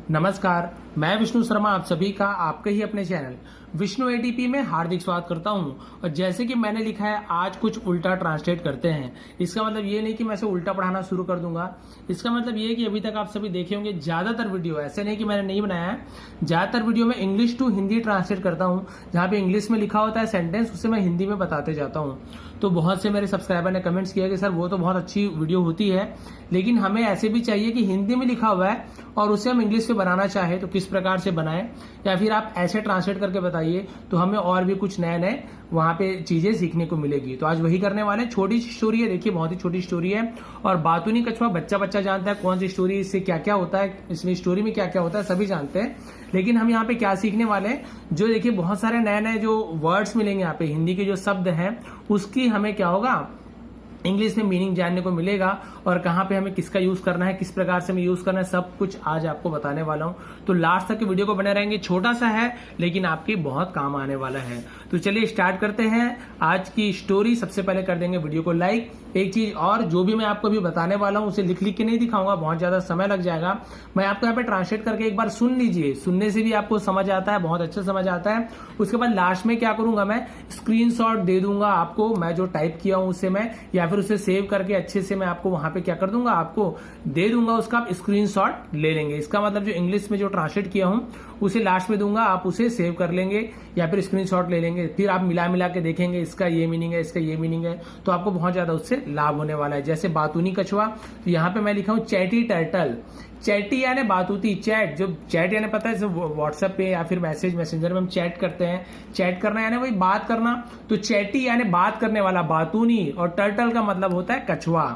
नमस्कार, मैं विष्णु शर्मा आप सभी का आपके ही अपने चैनल विष्णु एटीपी में हार्दिक स्वागत करता हूं। और जैसे कि मैंने लिखा है, आज कुछ उल्टा ट्रांसलेट करते हैं। इसका मतलब ये नहीं कि मैं इसे उल्टा पढ़ाना शुरू कर दूंगा। इसका मतलब ये कि अभी तक आप सभी देखे होंगे ज्यादातर वीडियो, ऐसे नहीं कि मैंने नहीं बनाया है, ज्यादातर वीडियो में इंग्लिश टू हिंदी ट्रांसलेट करता हूँ। जहाँ पे इंग्लिश में लिखा होता है सेंटेंस, उसे मैं हिंदी में बताते जाता हूँ। तो बहुत से मेरे सब्सक्राइबर ने कमेंट्स किया कि सर वो तो बहुत अच्छी वीडियो होती है, लेकिन हमें ऐसे भी चाहिए कि हिंदी में लिखा हुआ है और उसे हम इंग्लिश में बनाना चाहे तो किस प्रकार से बनाएं, या फिर आप ऐसे ट्रांसलेट करके बताइए तो हमें और भी कुछ नए नए वहां पे चीजें सीखने को मिलेगी। तो आज वही करने वाले हैं। छोटी सी स्टोरी है, देखिए बहुत ही छोटी स्टोरी है। और बातूनी कछुआ बच्चा बच्चा जानता है कौन सी स्टोरी, इससे क्या क्या होता है, इसमें स्टोरी में क्या क्या होता है सभी जानते हैं। लेकिन हम यहाँ पे क्या सीखने वाले हैं, जो देखिए बहुत सारे नए नए जो वर्ड्स मिलेंगे यहाँ पे, हिंदी के जो शब्द हैं उसकी हमें क्या होगा, इंग्लिश में मीनिंग जानने को मिलेगा। और कहाँ पे हमें किसका यूज करना है, किस प्रकार से हमें यूज करना है, सब कुछ आज आपको बताने वाला हूं। तो लास्ट तक के वीडियो को बने रहेंगे। छोटा सा है लेकिन आपके बहुत काम आने वाला है। तो चलिए स्टार्ट करते हैं आज की स्टोरी। सबसे पहले कर देंगे वीडियो को लाइक। एक चीज और, जो भी मैं आपको अभी बताने वाला हूं उसे लिख लिख के नहीं दिखाऊंगा, बहुत ज्यादा समय लग जाएगा। मैं आपको यहाँ पे ट्रांसलेट करके एक बार सुन लीजिए, सुनने से भी आपको समझ आता है, बहुत अच्छे समझ आता है। उसके बाद लास्ट में क्या करूंगा, मैं स्क्रीनशॉट दे दूंगा आपको, मैं जो टाइप किया हूं उसे मैं, या फिर उसे सेव करके अच्छे से मैं आपको वहां पे क्या कर दूंगा, आपको दे दूंगा, उसका आप स्क्रीनशॉट ले लेंगे। इसका मतलब जो इंग्लिश में जो ट्रांसलेट किया हूं उसे लास्ट में दूंगा, आप उसे सेव कर लेंगे या फिर स्क्रीनशॉट ले लेंगे। फिर आप मिला मिला के देखेंगे, इसका ये मीनिंग है, इसका ये मीनिंग है, तो आपको बहुत ज्यादा उससे लाभ होने वाला है। जैसे बातूनी कछुआ, तो यहाँ पे मैं लिखा हूं चैटी टर्टल। चैटी यानी बातूती, चैट, जो चैट यानी पता है व्हाट्सएप पे या फिर मैसेंजर में हम चैट करते हैं। चैट करना यानी वही बात करना, तो चैटी यानी बात करने वाला, बातूनी, और टर्टल का मतलब होता है कछुआ।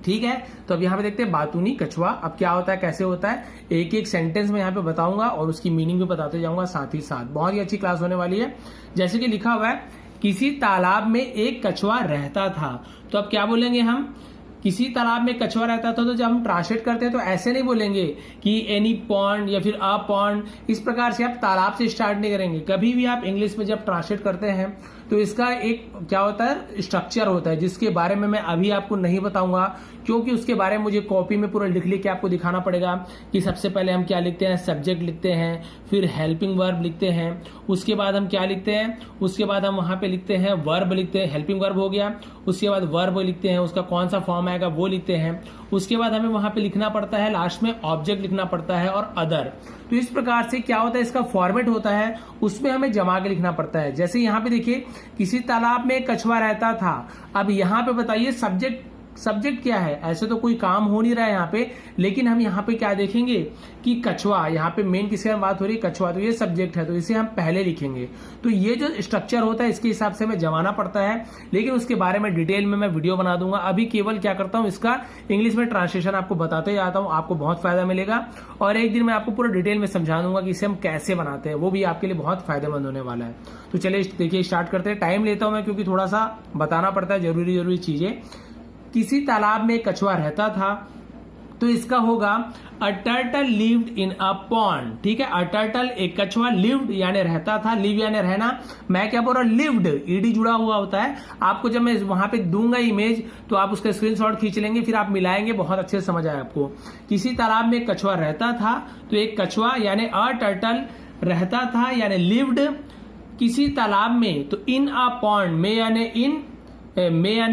ठीक है, तो अब यहाँ पे देखते हैं बातूनी कछुआ अब क्या होता है, कैसे होता है, एक एक सेंटेंस में यहाँ पे बताऊंगा और उसकी मीनिंग भी बताते जाऊंगा साथ ही साथ। बहुत ही अच्छी क्लास होने वाली है। जैसे कि लिखा हुआ है, किसी तालाब में एक कछुआ रहता था। तो अब क्या बोलेंगे हम, किसी तालाब में कछुआ रहता था। तो जब हम ट्रांसलेट करते हैं तो ऐसे नहीं बोलेंगे कि एनी पॉन्ड या फिर अ पॉन्ड, इस प्रकार से आप तालाब से स्टार्ट नहीं करेंगे। कभी भी आप इंग्लिश में जब ट्रांसलेट करते हैं तो इसका एक क्या होता है, स्ट्रक्चर होता है, जिसके बारे में मैं अभी आपको नहीं बताऊंगा, क्योंकि उसके बारे में मुझे कॉपी में पूरा लिख लिख के आपको दिखाना पड़ेगा कि सबसे पहले हम क्या लिखते हैं, सब्जेक्ट लिखते हैं, फिर हेल्पिंग वर्ब लिखते हैं, उसके बाद हम क्या लिखते हैं, उसके बाद हम वहां पे लिखते हैं वर्ब लिखते हैं, हेल्पिंग वर्ब हो गया, उसके बाद वर्ब लिखते हैं, उसका कौन सा फॉर्म आएगा वो लिखते हैं, उसके बाद हमें वहां पे लिखना पड़ता है, लास्ट में ऑब्जेक्ट लिखना पड़ता है और अदर। तो इस प्रकार से क्या होता है, इसका फॉर्मेट होता है, उसमें हमें जमा के लिखना पड़ता है। जैसे यहाँ पे देखिए, किसी तालाब में कछुआ रहता था। अब यहाँ पे बताइए सब्जेक्ट क्या है, ऐसे तो कोई काम हो नहीं रहा है यहाँ पे, लेकिन हम यहाँ पे क्या देखेंगे कि कछुआ, यहाँ पे मेन किसके बारे में बात हो रही है, कछुआ, तो ये सब्जेक्ट है, तो इसे हम पहले लिखेंगे। तो ये जो स्ट्रक्चर होता है इसके हिसाब से हमें जमाना पड़ता है, लेकिन उसके बारे में डिटेल में मैं वीडियो बना दूंगा। अभी केवल क्या करता हूँ, इसका इंग्लिश में ट्रांसलेशन आपको बताते जाता हूँ, आपको बहुत फायदा मिलेगा। और एक दिन मैं आपको पूरा डिटेल में समझा दूंगा कि इसे हम कैसे बनाते हैं, वो भी आपके लिए बहुत फायदेमंद होने वाला है। तो चलिए देखिए स्टार्ट करते हैं। टाइम लेता हूं मैं क्योंकि थोड़ा सा बताना पड़ता है जरूरी चीजें। किसी तालाब में कछुआ रहता था, तो इसका होगा अ turtle lived in a pond. ठीक है, अ टर्टल एक कछुआ, लिव्ड यानी रहता था, लिव यानी रहना, मैं क्या बोल रहा हूं, लिव्ड, ईडी जुड़ा हुआ होता है। आपको जब मैं वहां पे दूंगा इमेज तो आप उसका स्क्रीनशॉट खींच लेंगे, फिर आप मिलाएंगे, बहुत अच्छे से समझ आए आपको। किसी तालाब में कछुआ रहता था, तो एक कछुआ यानी अ टर्टल रहता था यानी लिव्ड किसी तालाब में, तो इन अ पॉन्ड, में यानी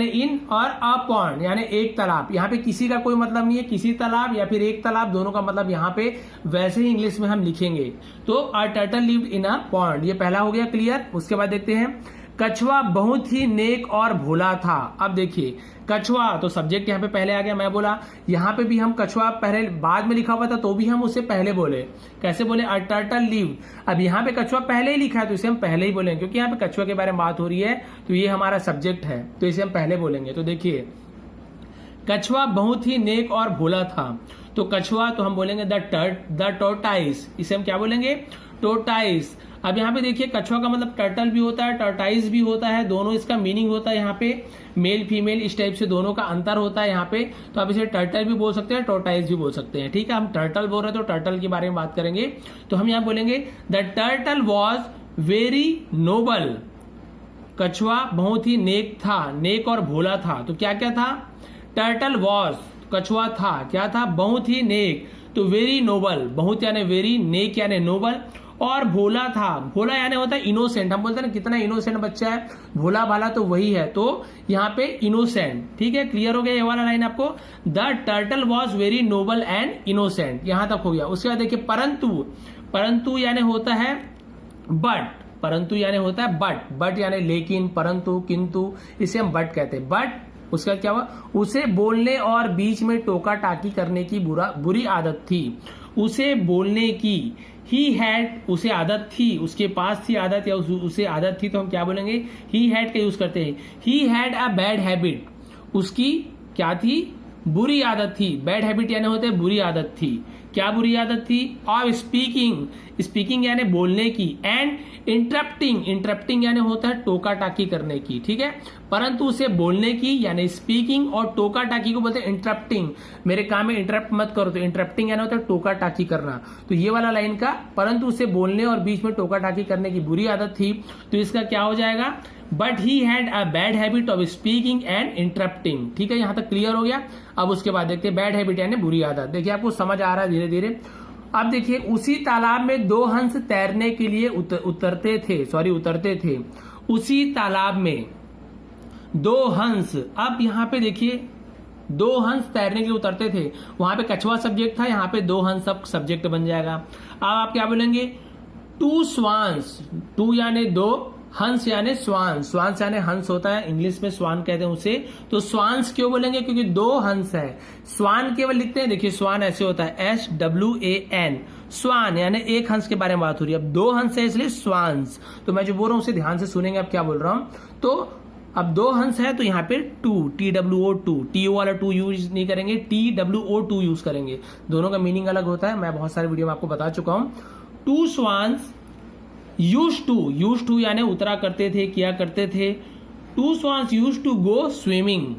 इन और अ पॉन्ड यानी एक तालाब। यहाँ पे किसी का कोई मतलब नहीं है, किसी तालाब या फिर एक तालाब, दोनों का मतलब यहाँ पे वैसे ही इंग्लिश में हम लिखेंगे। तो अ turtle lived in a pond, ये पहला हो गया क्लियर। उसके बाद देखते हैं, कछुआ बहुत ही नेक और भोला था। अब देखिए कछुआ, तो सब्जेक्ट यहाँ पे पहले आ गया, मैं बोला यहाँ पे भी हम कछुआ पहले बाद में लिखा हुआ था तो भी हम उसे पहले बोले। कैसे बोले, अ टर्टल लिव्ड। अब यहाँ पे कछुआ पहले ही लिखा है तो इसे हम पहले ही बोलेंगे, क्योंकि यहाँ पे कछुआ के बारे में बात हो रही है, तो ये हमारा सब्जेक्ट है, तो इसे हम पहले बोलेंगे। तो देखिए, कछुआ बहुत ही नेक और भोला था। तो कछुआ तो हम बोलेंगे द टोर्टाइस, इसे हम क्या बोलेंगे, टोर्टाइस। अब यहाँ पे देखिए, कछुआ का मतलब टर्टल भी होता है, टर्टाइज भी होता है, दोनों इसका मीनिंग होता है यहाँ पे, मेल फीमेल इस टाइप से दोनों का अंतर होता है यहाँ पे। तो आप इसे टर्टल भी बोल सकते हैं, टोर्टाइज भी बोल सकते हैं। ठीक है, हम टर्टल बोल रहे हैं तो टर्टल के बारे में बात करेंगे। तो हम यहाँ बोलेंगे the turtle was very noble. कछुआ बहुत ही नेक था, नेक और भोला था। तो क्या क्या था, टर्टल वॉज, कछुआ था, क्या था, बहुत ही नेक। तो वेरी नोबल, बहुत यानी वेरी, नेक यानी नोबल, और भोला था, भोला यानी होता है इनोसेंट, हम बोलते हैं ना कितना इनोसेंट बच्चा है, भोला भाला तो वही है, तो यहाँ पे इनोसेंट। ठीक है, क्लियर हो गया ये वाला लाइन आपको। The turtle was very noble and innocent, यहां तक हो गया। उसके बाद देखिए परंतु, परंतु यानी होता है बट, परंतु यानी होता है बट, बट यानी लेकिन, परंतु, किंतु, इसे हम बट कहते हैं। बट उसका क्या हुआ, उसे बोलने और बीच में टोका टाकी करने की बुरी आदत थी, उसे बोलने की, ही हैड, उसे आदत थी, उसके पास थी आदत या उसे आदत थी, तो हम क्या बोलेंगे, ही हैड का यूज करते हैं। He had a bad habit, उसकी क्या थी, बुरी आदत थी। बैड हैबिट यानी होते हैं बुरी आदत थी। क्या बुरी आदत थी, ऑफ स्पीकिंग, स्पीकिंग यानी बोलने की, एंड इंटरप्टिंग, इंटरप्टिंग यानी होता है टोका टाकी करने की। ठीक है, परंतु उसे बोलने की यानी स्पीकिंग, और टोका टाकी को बोलते हैं इंटरप्टिंग, मेरे काम में इंटरप्ट मत करो, तो इंटरप्टिंग यानी होता है टोका टाकी करना। तो ये वाला लाइन का, परंतु उसे बोलने और बीच में टोका टाकी करने की बुरी आदत थी, तो इसका क्या हो जाएगा, but he had a bad habit of speaking and interrupting. ठीक है, यहां तक क्लियर हो गया। अब उसके बाद देखते हैं बैड हैबिट यानी बुरी आदत। देखिए आपको समझ आ रहा है धीरे धीरे। अब देखिए, उसी तालाब में 2 हंस तैरने के लिए उतरते थे, उसी तालाब में 2 हंस। अब यहां पे देखिए 2 हंस तैरने के लिए उतरते थे, वहां पे कछुआ सब्जेक्ट था, यहां पे 2 हंस सब सब्जेक्ट बन जाएगा। अब आप क्या बोलेंगे, 2 स्वान्स, 2 यानी 2, हंस यानी स्वान, स्वान्स यानी हंस होता है, इंग्लिश में स्वान कहते हैं उसे। तो स्वान्स क्यों बोलेंगे, क्योंकि 2 हंस है। स्वान केवल लिखते हैं, देखिए स्वान ऐसे होता है SWAN, स्वान यानी एक हंस के बारे में बात हो रही है। अब 2 हंस है इसलिए स्वान्स। तो मैं जो बोल रहा हूं उसे ध्यान से सुनेंगे, अब क्या बोल रहा हूं। तो अब 2 हंस है, तो यहाँ पे 2, TWO2, TO वाला 2 यूज नहीं करेंगे, TWO2 यूज करेंगे। दोनों का मीनिंग अलग होता है, मैं बहुत सारे वीडियो में आपको बता चुका हूं। 2 स्वान्स यूज टू यानी उतरा करते थे, किया करते थे। 2 swans use to go swimming,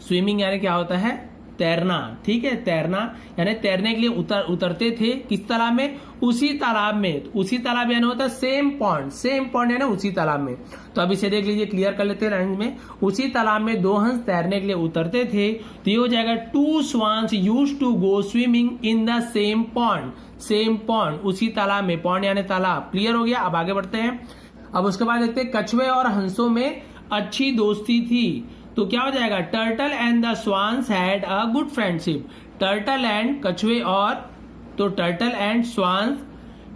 swimming यानी क्या होता है, तैरना। ठीक है, तैरना यानी तैरने के लिए उतरते थे, किस तालाब में, उसी तालाब में। तो उसी तालाब यानी होता है सेम पॉन्ड, सेम पॉन्ड यानी उसी तालाब में। तो अब इसे देख लीजिए, क्लियर कर लेते हैं लाइन में। उसी तालाब में 2 हंस तैरने के लिए उतरते थे, तो ये हो जाएगा 2 swans used to go swimming in the same pond, same pond, उसी तालाब में, पॉन्ड यानी तालाब। क्लियर हो गया। अब आगे बढ़ते हैं। अब उसके बाद देखते हैं, कछुए और हंसों में अच्छी दोस्ती थी, तो क्या हो जाएगा, turtle and the swans had a good friendship. Turtle and, कछुए और, तो turtle and swans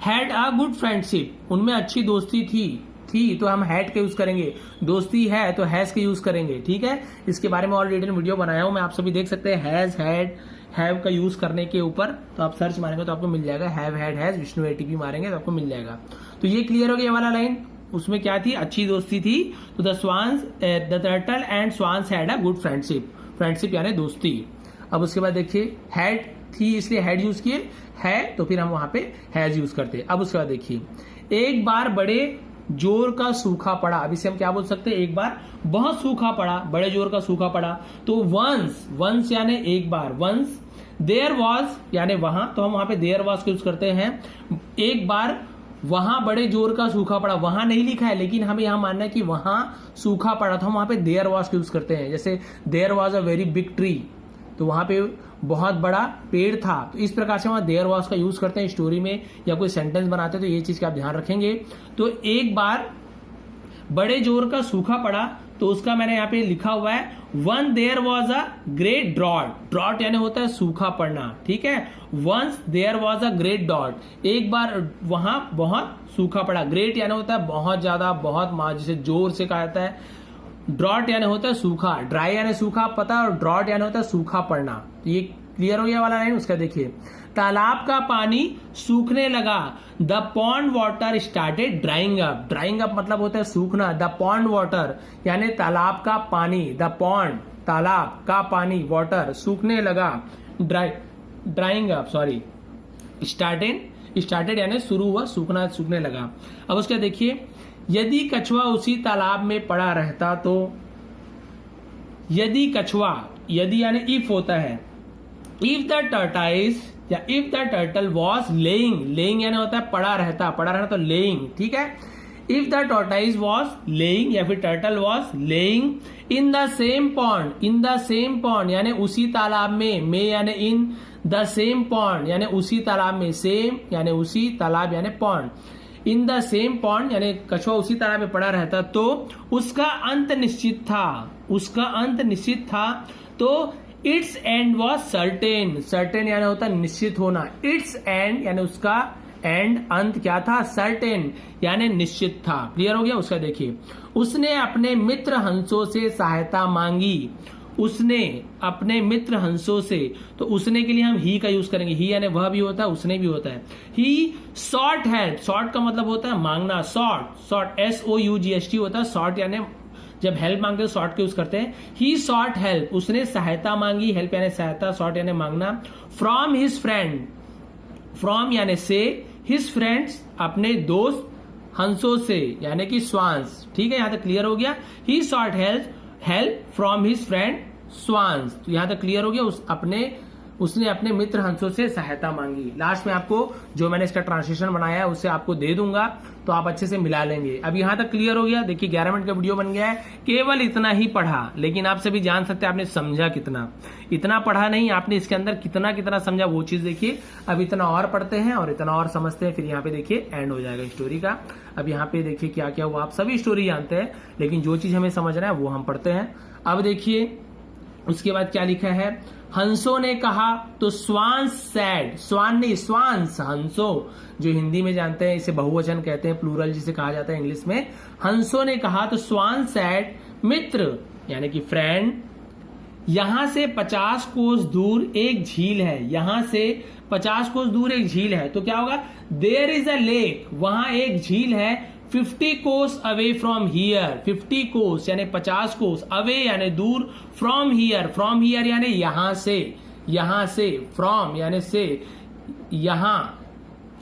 had a good friendship, उनमें अच्छी दोस्ती थी तो हम हैड का यूज करेंगे, दोस्ती है तो हैज का यूज करेंगे। ठीक है, इसके बारे में और डिटेल वीडियो बनाया हूं मैं, आप सभी देख सकते हैं, हैज, हैड, हैव का यूज करने के ऊपर। तो आप सर्च मारेंगे तो आपको मिल जाएगा, have, had, has, Vishnu ATP मारेंगे तो आपको मिल जाएगा। तो ये क्लियर हो गया ये वाला लाइन। उसमें क्या थी, अच्छी दोस्ती थी। तो the turtle and swans had a good friendship, friendship यानी दोस्ती। अब उसके बाद देखिए, हैड थी इसलिए हैड यूज किए, है तो फिर हम वहां पे हैज यूज करते। अब उसके बाद देखिए, एक बार बड़े जोर का सूखा पड़ा। अब इसे हम क्या बोल सकते हैं, एक बार बहुत सूखा पड़ा, बड़े जोर का सूखा पड़ा। तो वंस यानी एक बार, वंस, देयर वॉज यानी वहां, तो हम वहां पे देयर वॉज का यूज करते हैं। एक बार वहां बड़े जोर का सूखा पड़ा, वहां नहीं लिखा है लेकिन हमें यहां मानना है कि वहां सूखा पड़ा, तो हम वहां पे देयर वॉज का यूज करते हैं। जैसे there was a very big tree, तो वहां पे बहुत बड़ा पेड़ था, तो इस प्रकार से वहां देयर वॉज का यूज करते हैं स्टोरी में या कोई सेंटेंस बनाते हैं, तो ये चीज का आप ध्यान रखेंगे। तो एक बार बड़े जोर का सूखा पड़ा, तो उसका मैंने यहाँ पे लिखा हुआ है, one there was a great drought, drought यानी होता है सूखा पड़ना। ठीक है, once there was a great डॉट, एक बार वहां बहुत सूखा पड़ा। ग्रेट यानी होता है बहुत ज्यादा, बहुत जिसे जोर से कहा जाता है। ड्रॉट यानी होता है सूखा, ड्राई यानी सूखा पता, और ड्रॉट यानी होता है सूखा पड़ना। तो ये क्लियर हो गया वाला लाइन। उसका देखिए, तालाब का पानी सूखने लगा, the pond water started drawing up. Drawing up मतलब होता है सूखना। द पॉन्ड वाटर यानी तालाब का पानी, द पॉन्ड तालाब का पानी, वाटर सूखने लगा, ड्राइंग अप, सॉरी, स्टार्टेड यानी शुरू हुआ, सूखना, सूखने लगा। अब उसका देखिए, यदि कछुआ उसी तालाब में पड़ा रहता तो, यदि कछुआ, यदि यानी इफ होता है, इफ द टर्टाइज या if the turtle was laying यानी होता है पड़ा रहना तो लेइंग। ठीक है, if the tortoise was laying या फिर turtle was laying in the same pond, in the same pond यानी उसी तालाब में यानी इन द सेम पॉन्ड यानी उसी तालाब में, सेम यानी उसी तालाब यानी pond, in the same pond यानी कछुआ उसी तालाब में पड़ा रहता तो उसका अंत निश्चित था, उसका अंत निश्चित था। तो it's and was certain, certain यानी होता निश्चित होना, इट्स एंड यानी उसका एंड अंत क्या था, सर्टेन यानी निश्चित था। क्लियर हो गया। उसका देखिए, उसने अपने मित्र हंसों से सहायता मांगी, उसने अपने मित्र हंसों से, तो उसने के लिए हम ही का यूज करेंगे, ही यानी वह भी होता है, उसने भी होता है। ही सॉट हेल्प, सॉट का मतलब होता है मांगना, सॉट, सॉट SOUGHT होता है, सॉट यानी जब हेल्प मांगते हो सॉट के यूज करते हैं। ही सॉट हेल्प, उसने सहायता मांगी, हेल्प यानी सहायता, सॉट यानी मांगना, फ्रॉम हिज फ्रेंड, फ्रॉम यानी से, हिज फ्रेंड्स अपने दोस्त, हंसों से यानी कि स्वांस। ठीक है, यहां तक क्लियर हो गया। He sought help from his friend स्वांस, तो यहां तक क्लियर हो गया। उसने अपने मित्र हंसों से सहायता मांगी। लास्ट में आपको जो मैंने इसका ट्रांसलेशन बनाया है उससे आपको दे दूंगा, तो आप अच्छे से मिला लेंगे। अब यहां तक क्लियर हो गया। देखिए 11 मिनट का वीडियो बन गया है, केवल इतना ही पढ़ा, लेकिन आप सभी जान सकते हैं आपने समझा कितना। इतना पढ़ा नहीं, आपने इसके अंदर कितना कितना समझा वो चीज देखिए। अब इतना और पढ़ते हैं और इतना और समझते हैं, फिर यहाँ पे देखिए एंड हो जाएगा स्टोरी का। अब यहाँ पे देखिए क्या क्या हुआ, आप सभी स्टोरी जानते हैं, लेकिन जो चीज हमें समझना है वो हम पढ़ते हैं। अब देखिए उसके बाद क्या लिखा है, हंसों ने कहा तो स्वांस सैड, स्वान नहीं स्वांस, हंसों जो हिंदी में जानते हैं इसे बहुवचन कहते हैं, प्लूरल जिसे कहा जाता है इंग्लिश में। हंसों ने कहा तो स्वांस सैड, मित्र यानी कि फ्रेंड, यहां से 50 कोस दूर एक झील है, यहां से 50 कोस दूर एक झील है, तो क्या होगा, देयर इज अ लेक, वहां एक झील है, 50 कोस अवे फ्रॉम हियर, 50 कोस यानी 50 कोस, अवे यानी दूर, फ्रॉम हियर यानी यहां से, फ्रॉम यानी से, यहां,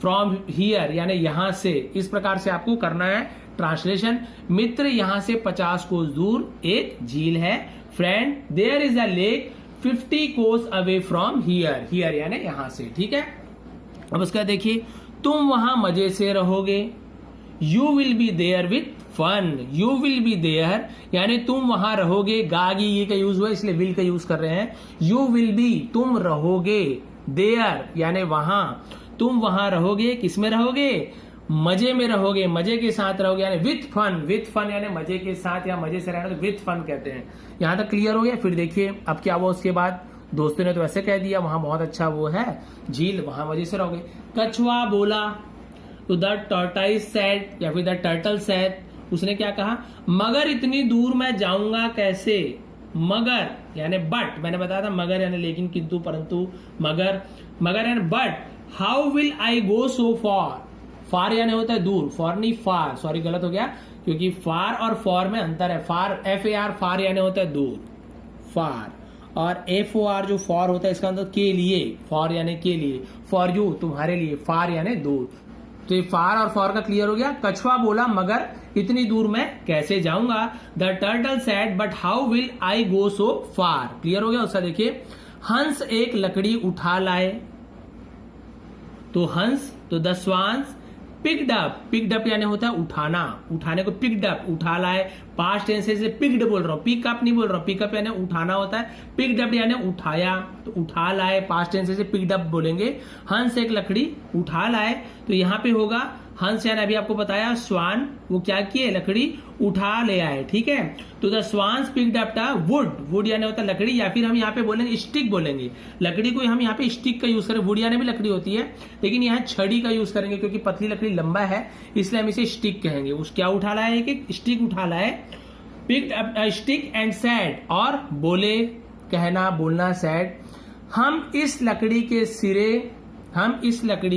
फ्रॉम हियर यानी यहां से। इस प्रकार से आपको करना है ट्रांसलेशन। मित्र यहां से 50 कोस दूर एक झील है, friend there is a lake 50 कोस अवे फ्रॉम हियर, हियर यानी यहां से। ठीक है, अब उसका देखिए, तुम वहां मजे से रहोगे, you will be there with fun, you will be there यानी तुम वहां रहोगे, गागी ये का यूज हुआ इसलिए विल का यूज कर रहे हैं। यू विल बी तुम रहोगे, देयर यानी वहां, तुम वहां रहोगे, किसमें रहोगे, मजे में रहोगे, मजे के साथ रहोगे यानी विथ फन यानी मजे के साथ या मजे से रहना, तो विथ फन कहते हैं। यहां तक क्लियर हो गया। फिर देखिए अब क्या हुआ उसके बाद, दोस्तों ने तो ऐसे कह दिया वहां बहुत अच्छा वो है झील, वहां मजे से रहोगे। कछुआ बोला, तो द टॉर्टाइस सेड या फिर द टर्टल सेड, उसने क्या कहा, मगर इतनी दूर मैं जाऊंगा कैसे, मगर यानी बट, मैंने बताया था मगर यानी लेकिन, किंतु, परंतु, मगर यानी बट, हाउ विल आई गो सो फार, फार यानी होता है दूर, फॉर नहीं फार, सॉरी गलत हो गया, क्योंकि फार और फॉर में अंतर है। फार FAR फार यानी होता है दूर, फार, और FOR जो फॉर होता है इसका अंदर के लिए, फॉर यानी के लिए, फॉर यू तुम्हारे लिए, फार यानी दूर। तो ये फार और फॉर का क्लियर हो गया। कछुआ बोला मगर इतनी दूर मैं कैसे जाऊंगा, the turtle said but how will I go so far, clear हो गया। उसका देखिए, हंस एक लकड़ी उठा लाए, तो हंस, तो द स्वांस पिक्ड अप यानी होता है उठाना, उठाने को पिक्ड अप, उठा लाए, पास्ट टेंस से पिक्ड बोल रहा हूं, पिकअप नहीं बोल रहा हूं, पिकअप यानी उठाना होता है, पिक्ड अप यानी उठाया, तो उठा लाए पास्ट टेंस से पिक्ड अप बोलेंगे। हंस एक लकड़ी उठा लाए, तो यहां पे होगा हंस यानी अभी आपको बताया स्वान, वो क्या किए, लकड़ी उठा ले आए। ठीक है, तो the swans picked up the wood यानी होता है लकड़ी, या फिर हम यहाँ पे बोलेंगे स्टिक बोलेंगे, लकड़ी को हम यहाँ पे स्टिक का यूज करें, वुड यानी भी लकड़ी होती है, लेकिन यहाँ छड़ी का यूज करेंगे क्योंकि पतली लकड़ी लंबा है, इसलिए हम इसे स्टिक कहेंगे। उस क्या उठा लाए, एक स्टिक उठा लाए, picked up a stick and sad, और बोले, कहना, बोलना, सैड, हम इस लकड़ी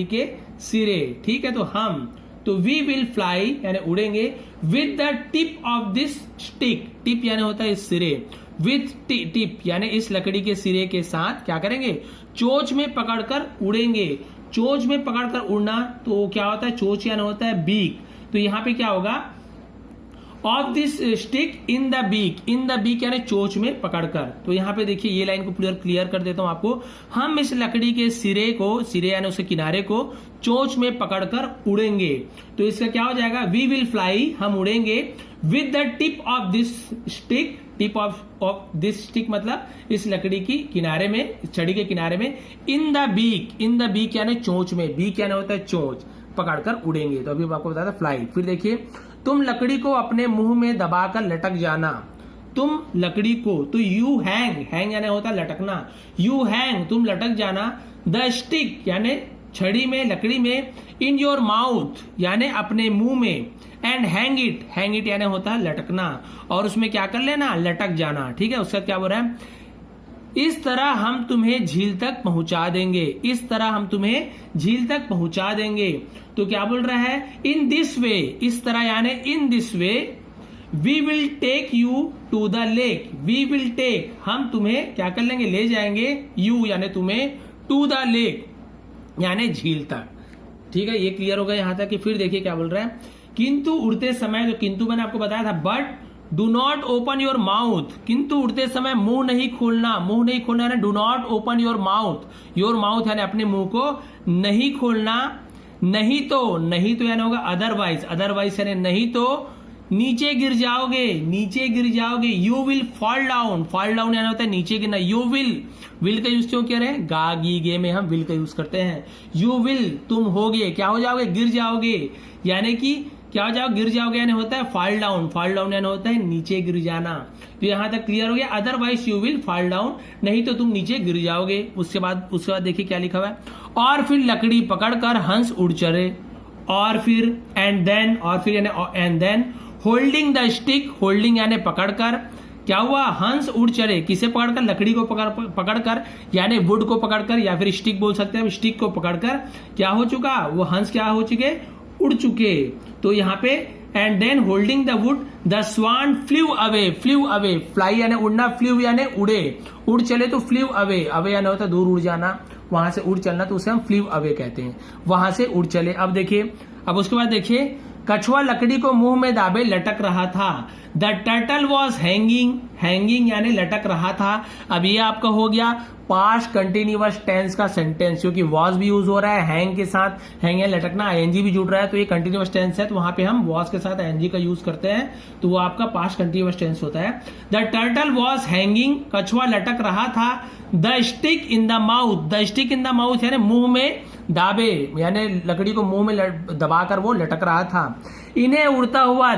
के सिरे, ठीक है, तो हम, तो वी विल फ्लाई यानी उड़ेंगे, with the tip of this stick, tip यानी होता है सिरे, विथ टिप यानी इस लकड़ी के सिरे के साथ क्या करेंगे, चोंच में पकड़कर उड़ेंगे। चोंच में पकड़कर उड़ना तो क्या होता है, चोंच यानी होता है बीक, तो यहां पे क्या होगा, of this stick in the beak यानी चोंच में पकड़कर। तो यहां पे देखिए ये लाइन को क्लियर कर देता हूं आपको, हम इस लकड़ी के सिरे यानी उसके किनारे को चोंच में पकड़कर उड़ेंगे, तो इसका क्या हो जाएगा, वी विल फ्लाई हम उड़ेंगे, with the tip of this stick tip of this stick मतलब इस लकड़ी की किनारे में, छड़ी के किनारे में, इन द बीक यानी चोंच में, बीक यानी होता है चोंच, पकड़कर उड़ेंगे। तो अभी आपको बताया था फ्लाइट। फिर देखिए, तुम लकड़ी को अपने मुंह में दबाकर लटक जाना, तुम लकड़ी को, तो यू हैंग यानी होता है लटकना, यू हैंग तुम लटक जाना, द स्टिक यानी छड़ी में, लकड़ी में, इन योर माउथ यानी अपने मुंह में, एंड हैंग इट यानी होता है लटकना, और उसमें क्या कर लेना, लटक जाना। ठीक है, उसका क्या बोल रहा है, इस तरह हम तुम्हें झील तक पहुंचा देंगे, इस तरह हम तुम्हें झील तक पहुंचा देंगे। तो क्या बोल रहा है, इन दिस वे, इस तरह यानी in this way, we will take you to the lake, we will take हम तुम्हें क्या कर लेंगे, ले जाएंगे, यू यानी तुम्हें, टू द लेक यानी झील तक। ठीक है, ये क्लियर हो गया यहां तक कि फिर देखिए क्या बोल रहा है, किंतु उड़ते समय, जो किंतु मैंने आपको बताया था, but do not open your mouth, किंतु उड़ते समय मुंह नहीं खोलना यानी do not open your mouth यानी अपने मुंह को नहीं खोलना, नहीं तो यानी होगा अदरवाइज यानी नहीं तो नीचे गिर जाओगे, यू विल फॉल डाउन यानी होता है नीचे गिरना, यू विल का यूज क्यों कर रहे हैं, गा गी गे में हम विल का यूज करते हैं, यू विल तुम होगे, क्या हो जाओगे, गिर जाओगे, यानी कि क्या हो जाओगे, गिर जाओगे यानी होता है फॉल डाउन यानी होता है नीचे गिर जाना। तो यहां तक क्लियर हो गया, otherwise you will fall down, नहीं तो तुम नीचे गिर जाओगे। उसके बाद देखिए क्या लिखा हुआ है, और फिर लकड़ी पकड़कर हंस उड़ चले, और फिर and then holding the stick, holding यानी पकड़कर, क्या हुआ, हंस उड़ चले, किसे पकड़कर, लकड़ी को पकड़कर यानी वुड को पकड़कर, या फिर स्टिक बोल सकते हैं, स्टिक को पकड़कर क्या हो चुका, वो हंस क्या हो चुके, उड़ चुके। तो यहाँ पे and then holding the wood the swan flew away, fly यानी उड़ना, फ्ल्यू यानी उड़े, उड़ चले तो फ्ल्यू अवे यानी होता है दूर उड़ जाना, वहां से उड़ चलना, तो उसे हम फ्ल्यू अवे कहते हैं, वहां से उड़ चले। अब देखिए, अब उसके बाद देखिए, कछुआ लकड़ी को मुंह में दाबे लटक रहा था, द टर्टल वॉज हैंगिंग यानी लटक रहा था। अब ये आपका हो गया पास्ट कंटिन्यूअस टेंस का सेंटेंस, क्योंकि वॉज भी यूज हो रहा है हैंग के साथ, हैंग यानी लटकना, आईएनजी भी जुड़ रहा है, तो ये कंटिन्यूअस टेंस है, तो वहां पे हम वॉज के साथ आईएनजी का यूज करते हैं, तो वो आपका पास्ट कंटिन्यूअस टेंस होता है। द टर्टल वॉज हैंगिंग, कछुआ लटक रहा था, the stick in the mouth यानी मुंह में दाबे, यानी लकड़ी को मुंह में दबाकर वो लटक रहा था। इन्हें उड़ता हुआ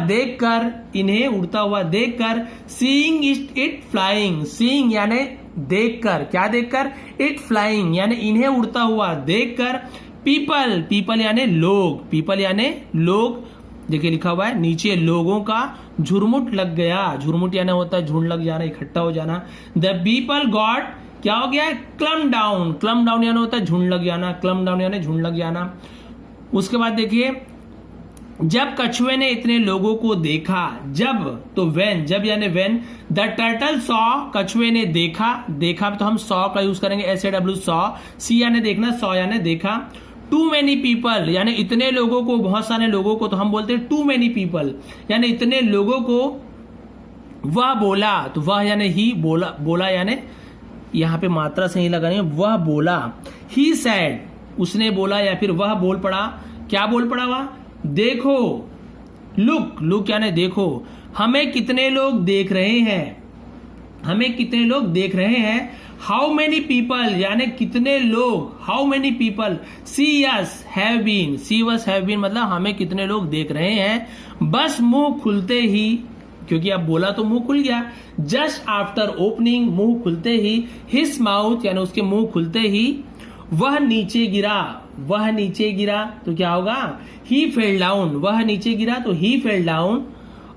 देखकर, सीइंग इट फ्लाइंग, सीइंग यानी देखकर, क्या देखकर, इट फ्लाइंग यानी इन्हें उड़ता हुआ देखकर, पीपल यानी लोग, देखिए लिखा हुआ है नीचे, लोगों का झुरमुट लग गया, झुरमुट यानी होता है झुंड लग जाना, इकट्ठा हो जाना। द पीपल गॉट, क्या हो गया, क्लम डाउन यानी होता है झुंड लग जाना, उसके बाद देखिए, जब कछुए ने इतने लोगों को देखा, जब यानी वेन, द टर्टल सॉ, कछुए ने देखा तो हम सॉ का यूज करेंगे, SAW सॉ, सी यानी देखना, सॉ यानी देखा, टू मेनी पीपल यानी इतने लोगों को, बहुत सारे लोगों को, तो हम बोलते हैं टू मेनी पीपल यानी इतने लोगों को, वह बोला, तो वह यानी ही, बोला यानी यहां पे मात्रा सही लगानी है, वह बोला, ही सैड उसने बोला, या फिर वह बोल पड़ा, क्या बोल पड़ा वह, देखो, लुक यानी देखो, हमें कितने लोग देख रहे हैं, हाउ मेनी पीपल यानी कितने लोग, how many people, see us have been मतलब हमें कितने लोग देख रहे हैं, बस मुंह खुलते ही, क्योंकि अब बोला तो मुंह खुल गया, जस्ट आफ्टर ओपनिंग मुंह खुलते ही, हिज माउथ यानी उसके मुंह खुलते ही, वह नीचे गिरा, तो क्या होगा, ही फेल डाउन, वह नीचे गिरा तो ही फेल डाउन,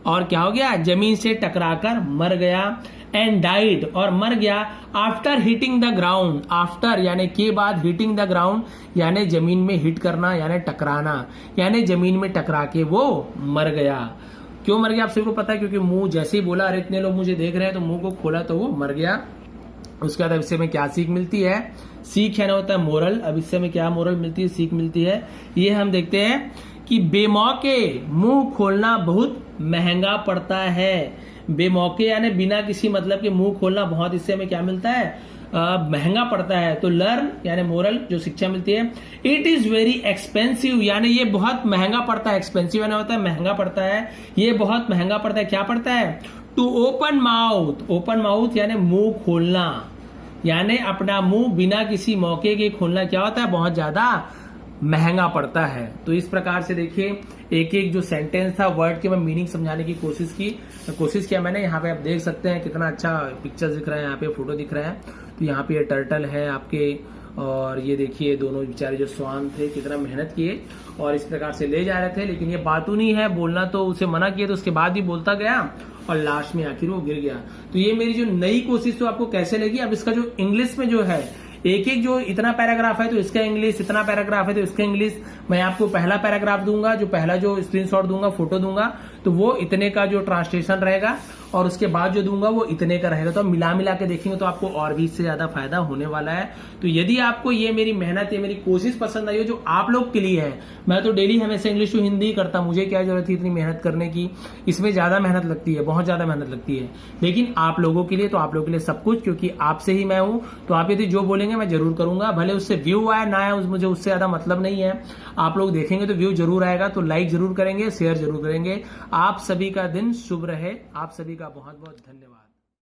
और क्या हो गया, जमीन से टकराकर मर गया, एंड डाइड और मर गया, after hitting the ground, after यानी के बाद, हिटिंग द ग्राउंड यानी जमीन में हिट करना यानी टकराना, यानी जमीन में टकरा के वो मर गया। क्यों मर गया आप सबको पता है, क्योंकि मुंह जैसे ही बोला, अरे इतने लोग मुझे देख रहे हैं, तो मुंह को खोला तो वो मर गया। उसके बाद इससे में क्या सीख मिलती है, सीख है ना होता है मोरल। अब इससे में क्या मोरल मिलती है, सीख मिलती है, ये हम देखते हैं कि बेमौके मुंह खोलना बहुत महंगा पड़ता है। बेमौके यानी बिना किसी मतलब के मुंह खोलना बहुत, इससे हमें क्या मिलता है, महंगा पड़ता है। तो लर्न यानी मोरल जो शिक्षा मिलती है, इट इज वेरी एक्सपेंसिव यानी ये बहुत महंगा पड़ता है, एक्सपेंसिव यानी होता है महंगा पड़ता है, ये बहुत महंगा पड़ता है, क्या पड़ता है, to open mouth, open mouth यानी मुंह खोलना, यानी अपना मुंह बिना किसी मौके के खोलना क्या होता है, बहुत ज्यादा महंगा पड़ता है। तो इस प्रकार से देखिए एक एक जो सेंटेंस था, वर्ड के मैं मीनिंग समझाने की कोशिश किया मैंने। यहाँ पे आप देख सकते हैं कितना अच्छा पिक्चर दिख रहा है, यहाँ पे फोटो दिख रहा है। तो यहाँ पे ये टर्टल है आपके, और ये देखिए दोनों बेचारे जो स्वान थे कितना मेहनत किए और इस प्रकार से ले जा रहे थे, लेकिन ये बातूनी है, बोलना तो उसे मना किया, तो उसके बाद भी बोलता गया और लास्ट में आखिर वो गिर गया। तो ये मेरी जो नई कोशिश तो आपको कैसे लगी। अब इसका जो इंग्लिश में जो है एक एक जो इतना पैराग्राफ है तो इसका इंग्लिश, इतना पैराग्राफ है तो इसका इंग्लिश, मैं आपको पहला पैराग्राफ दूंगा, जो पहला जो स्क्रीनशॉट दूंगा, फोटो दूंगा, तो वो इतने का जो ट्रांसलेशन रहेगा और उसके बाद जो दूंगा वो इतने का रहेगा। तो आप मिला के देखेंगे तो आपको और भी इससे ज्यादा फायदा होने वाला है। तो यदि आपको ये मेरी मेहनत, ये मेरी कोशिश पसंद आई हो जो आप लोग के लिए है, मैं तो डेली हमेशा इंग्लिश टू हिंदी करता, मुझे क्या जरूरत थी इतनी मेहनत करने की, इसमें ज्यादा मेहनत लगती है, बहुत ज्यादा मेहनत लगती है। लेकिन आप लोगों के लिए, तो आप लोगों के लिए सब कुछ, क्योंकि आपसे ही मैं हूं, तो आप यदि जो बोलेंगे मैं जरूर करूंगा, भले उससे व्यू आए ना आए मुझे उससे ज्यादा मतलब नहीं है। आप लोग देखेंगे तो व्यू जरूर आएगा, तो लाइक जरूर करेंगे, शेयर जरूर करेंगे। आप सभी का दिन शुभ रहे, आप सभी का बहुत बहुत धन्यवाद।